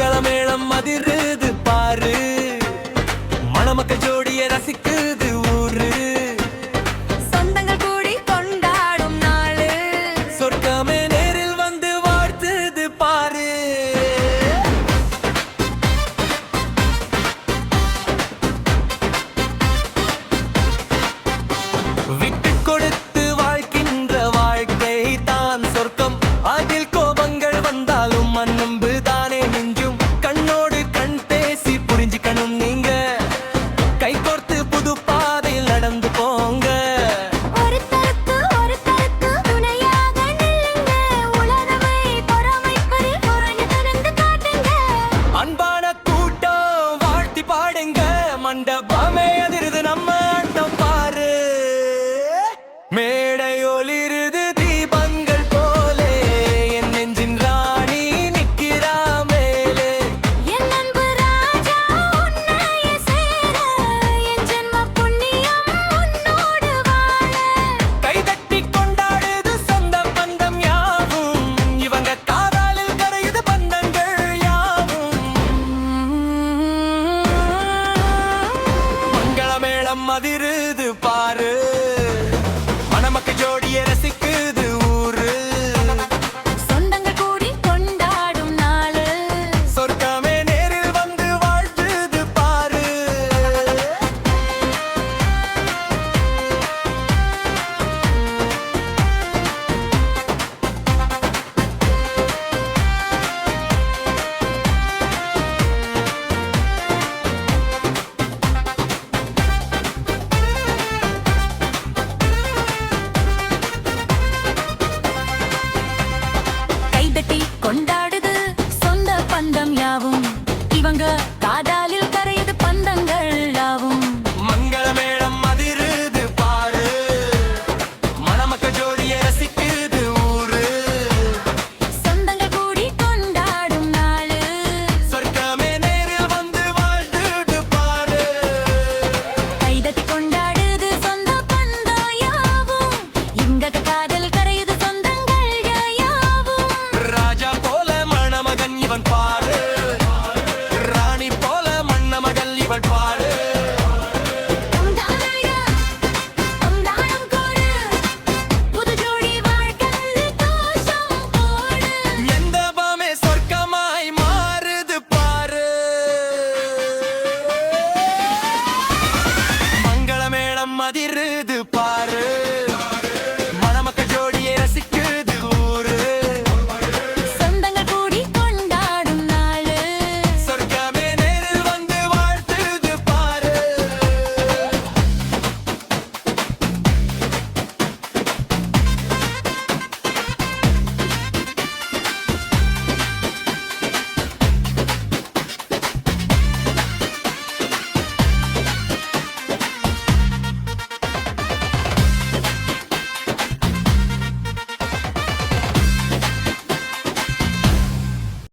மங்களமேளம் அதிருது பாரு, மணமக்க ஜோடிய ரசிக்குது ஊரு. சொந்தங்கள் கூடி கொண்டாடும் நாளு, சொர்க்கமே நேரில் வந்து வாழ்த்துது பாரு. விட்டு கொடுத்து வாழ்கின்ற வாழ்க்கை தான் சொர்க்கம். அதில் கோபங்கள் வந்தாலும் அன்பு தானே மிஞ்சும். கண்ணோடு கண் பேசி புரிஞ்சுக்கணும் நீங்க, கை கோர்த்து புது பாதையில் நடந்து போங்க. ஒருத்தருக்கு துணையாக நில்லுங்க, உலகமே பொறாமைப்பது புறணி திறந்து காட்டுங்க. அன்பான கூட்டம் வாழ்த்தி பாடுங்க, மண்டபமே அதிருது நம்ம ஆட்டம் பாரு. மேடை ஒளிருது தீபங்கள் போலே, என் நெஞ்சின் ராணி நிக்கிறா மேலே. என் அன்பு ராஜா உன்னைய சேர, என் ஜென்ம புண்ணியம் உன்னோடு வாழ. கைதட்டி கொண்டாடுது சொந்த பந்தம் யாவும், இவங்க காதலில் கரையுது பந்தங்கள் யாவும். மங்களமேளம் அதிருது பாரு, மணமக்க ஜோடிய ரசிக்குது ஊரு. சொந்தங்கள் கூடி கொண்டாடும் நாளு, சொர்க்கமே நேரில் வந்து வாழ்த்துது பாரு. கைதட்டி கொண்டாடுது சொந்த பந்தம் யாவும், இவங்க காதாலில் கரையுது பந்தங்கள் யாவும். மங்களமேளம் அதிருது பாரு, மணமக்க ஜோடிய ரசிக்குது ஊரு. சொந்தங்கள் கூடி கொண்டாடும் நாளு, சொர்க்கமே நேரில் வந்து வாழ்த்துது பாரு. கைதட்டி கொண்டாடுது சொந்த பந்தம் யாவும், இவங்க காதல் கரையுது சொந்தங்கள் யாவும். ராஜா போல மணமகன் இவன் பாரு, ராணி போல மணமகள் இவள் பாரு. கொண்டாடம் கொடு, புது ஜோடி வாழ்க்கையில் தோஷம் போடு. எந்த பாமே சொர்க்கமாய் மாறுது பாரு. மங்களமேளம் அதிரு